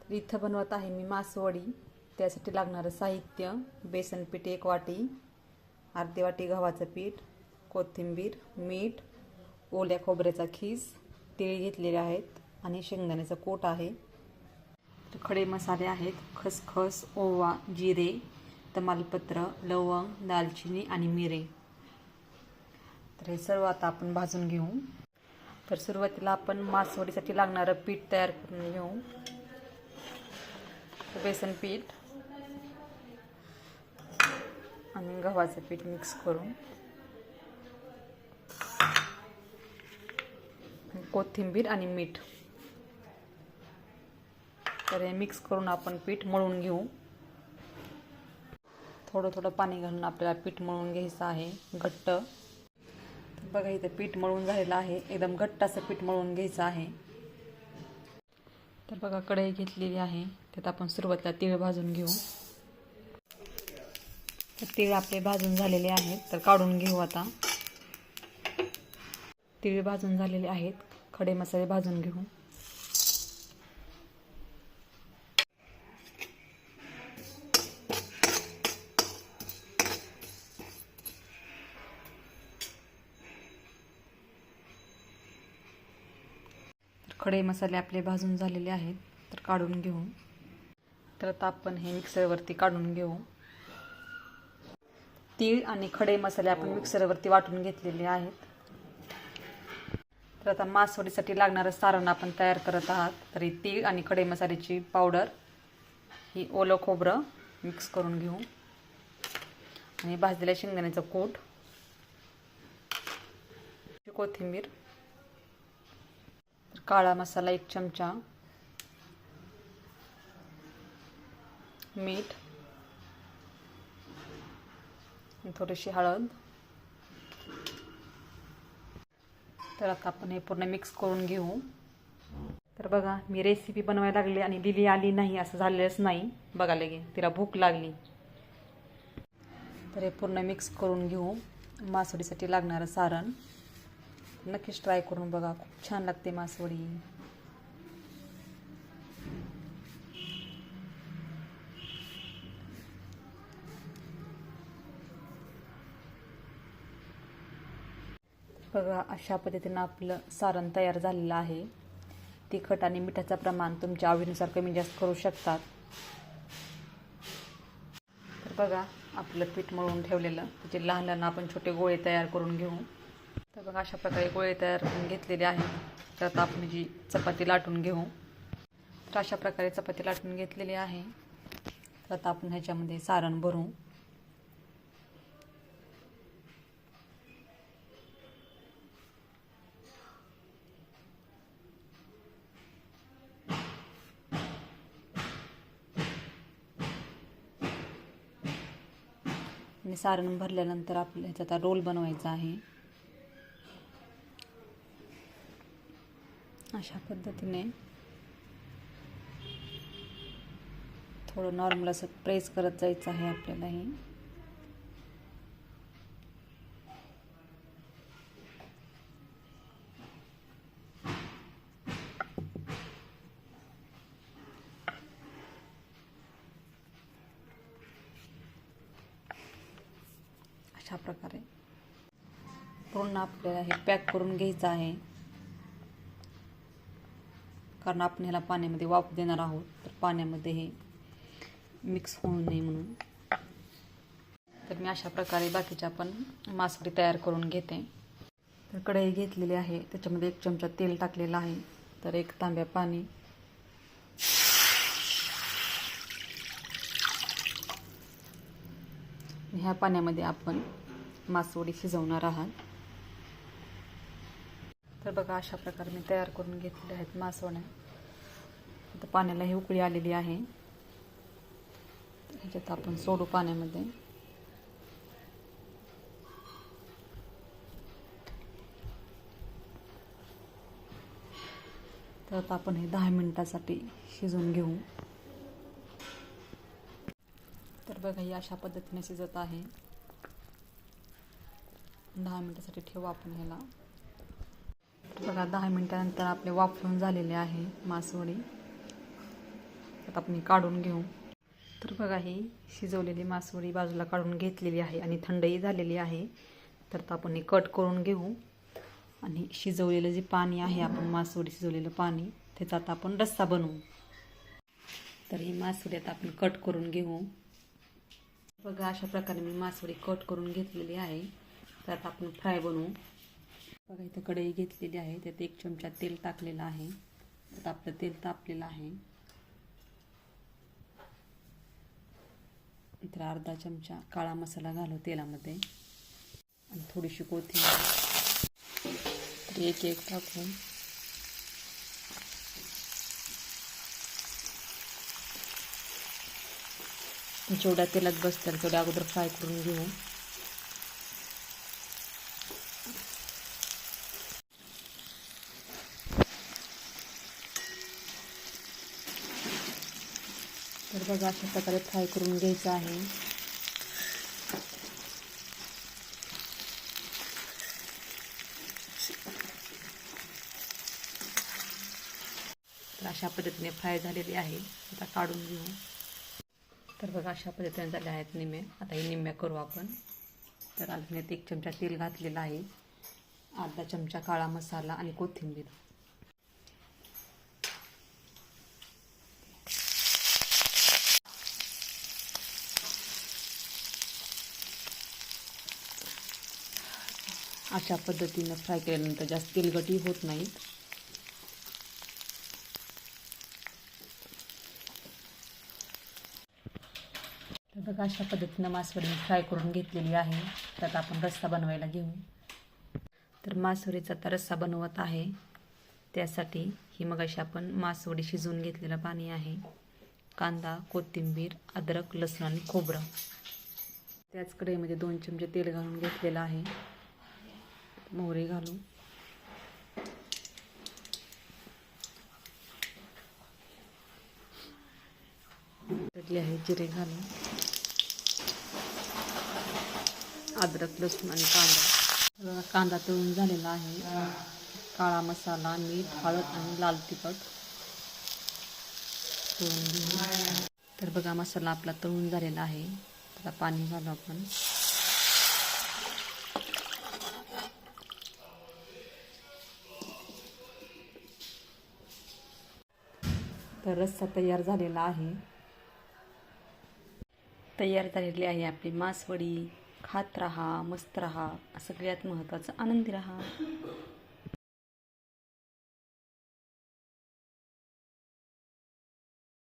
तर इथं बनवत आहे मी मासवडी. त्यासाठी लागणारं साहित्य: बेसन पीठ 1 वाटी, अर्धी वाटी गव्हाचं पीठ, कोथिंबीर, मीठ, ओल्या खोबऱ्याचा खीस, तीळ घेतलेले आहेत आणि शेंगदाण्याचं कूट आहे. तर खडे मसाले आहेत: खसखस, ओवा, जिरे, तमालपत्र, लवंग, दालचिनी आणि मिरे. तर हे सर्व आता आपण भाजून घेऊ. तर सुरुवातीला आपण मासवडीसाठी लागणारं पीठ तयार करून घेऊ. बेसन पीठ आणि गव्हाचं पीठ मिक्स करून, कोथिंबीर आणि मीठ. तर हे मिक्स करून आपण पीठ मळून घेऊ. थोडं थोडं पाणी घालून आपल्याला पीठ मळून घ्यायचं आहे घट्ट. बघा इथं पीठ मळून झालेलं आहे. एकदम घट्ट असं पीठ मळून घ्यायचं आहे. तर बघा कढई घेतलेली आहे, त्यात आपण सुरुवातीला तीळ भाजून घेऊ. तर तीळ आपले भाजून झालेले आहेत, तर काढून घेऊ आता. तीळ भाजून झालेले आहेत, खडे मसाले भाजून घेऊ. खडे मसाले आपले भाजून झालेले आहेत, तर काढून घेऊ. तर आता आपण हे मिक्सरवरती काढून घेऊ. तीळ आणि खडे मसाले आपण मिक्सरवरती वाटून घेतलेले आहेत. तर आता मासवडीसाठी लागणारं सारण आपण तयार करत आहात. तरी तीळ आणि खडे मसाल्याची पावडर, ही ओलं खोबरं मिक्स करून घेऊ आणि भाजलेल्या शेंगदाण्याचं कूट, कोथिंबीर, काळा मसाला 1 चमचा, मीठ, थोडीशी हळद. तर आता आपण हे पूर्ण मिक्स करून घेऊ. तर बघा मी रेसिपी बनवायला लागली आणि लिली आली नाही असं झालेलंच नाही. बघा लगे तिला भूक लागली. तर हे पूर्ण मिक्स करून घेऊ. मासवडीसाठी लागणारं सारण नक्कीच ट्राय करून बघा, खूप छान लागते मासवडी. बघा अशा पद्धतीनं आपलं सारण तयार झालेलं आहे. तिखट आणि मिठाचं प्रमाण तुमच्या आवडीनुसार कमी जास्त करू शकतात. तर बघा आपलं पीठ मळून ठेवलेलं, त्याचे लहान लहान आपण छोटे गोळे तयार करून घेऊ. तर बघा अशा प्रकारे गोळे तयार करून घेतलेले आहेत. तर आता आपण जी चपाती लाटून घेऊ. तर अशा प्रकारे चपाती लाटून घेतलेली आहे. तर आता आपण ह्याच्यामध्ये सारण भरू. आणि सारण भरल्यानंतर आपल्याला ह्याचा रोल बनवायचा आहे. अशा पद्धतीने थोडं नॉर्मल असं प्रेस करत जायचं आहे आपल्याला. हे अशा प्रकारे पूर्ण आपल्याला हे पॅक करून घ्यायचं आहे, कारण आपण ह्याला पाण्यामध्ये वाफ देणार आहोत. तर पाण्यामध्ये हे मिक्स होऊ नये म्हणून. तर मी अशा प्रकारे बाकीच्या पण मासवडी तयार करून घेते. तर कढई घेतलेली आहे, त्याच्यामध्ये 1 चमचा तेल टाकलेलं आहे. तर 1 तांब्या पाणी, ह्या पाण्यामध्ये आपण मासवडी शिजवणार आहात. तर बघा अशा प्रकारे मी तयार करून घेतलेल्या आहेत मासवड्या. आता पाण्याला ही उकळी आलेली आहे. ह्याच्यात आपण सोडू पाण्यामध्ये. तर आता आपण हे 10 मिनिटासाठी शिजवून घेऊ. तर बघा ही अशा पद्धतीने शिजत आहे. 10 मिनिटासाठी ठेवू आपण ह्याला. बघा 10 मिनिटानंतर आपले वाफवून झालेले आहे मासवडी. आता आपण काढून घेऊ. तर बघा ही शिजवलेली मासवडी बाजूला काढून घेतलेली आहे आणि थंडही झालेली आहे. तर आपण कट करून घेऊ आणि शिजवलेलं जे पाणी आहे, आपण मासवडी शिजवलेलं पाणी, त्याचा आता आपण रस्सा बनवू. तर ही मासवडी आता आपण कट करून घेऊ. बघा अशा प्रकारे मी मासवडी कट करून घेतलेली आहे. तर आता आपण फ्राय बनवू. बघा इथं कढई घेतलेली आहे, त्यात 1 चमचा तेल टाकलेलं आहे. आता आपलं तेल तापलेलं आहे. तर अर्धा चमचा काळा मसाला घालू तेलामध्ये आणि थोडीशी कोथिंबीर. तर एक टाकून जेवढ्या तेलात बसतील तेवढ्या अगोदर फ्राय करून घेऊ. तर बघा अशा प्रकारे फ्राय करून घ्यायचं आहे. तर अशा पद्धतीने फ्राय झालेली आहे. आता काढून घेऊ. तर बघा अशा पद्धतीने झाले आहेत निम्मे. आता हे निम्म्या करू आपण. तर अजून 1 चमचा तेल घातलेलं आहे, अर्धा चमचा काळा मसाला आणि कोथिंबीर. अशा पद्धतीनं फ्राय केल्यानंतर जास्त तेलकटही होत नाहीत. तर बघा अशा पद्धतीनं मासवडी फ्राय करून घेतलेली आहे. त्यात आपण रस्सा बनवायला घेऊ. तर मासवडीचा आता रस्सा बनवत आहे. त्यासाठी ही मगाशी आपण मासवडी शिजवून घेतलेलं पाणी आहे, कांदा, कोथिंबीर, अद्रक, लसूण आणि खोबरं. त्याच कढईमध्ये 2 चमचे तेल घालून घेतलेलं आहे. मोहरी घालू. आहे जिरे घालू. अद्रक, लसूण आणि कांदा. कांदा तळून झालेला आहे. काळा मसाला, मीठ, हळद आणि लाल तिखट तळून घेऊ. तर बघा मसाला आपला तळून झालेला आहे. आता पाणी घालू आपण. तर रस्सा तयार झालेला आहे. तयार झालेली आहे आपली मासवडी. खात राहा, मस्त राहा, सगळ्यात महत्त्वाचं आनंदी राहा.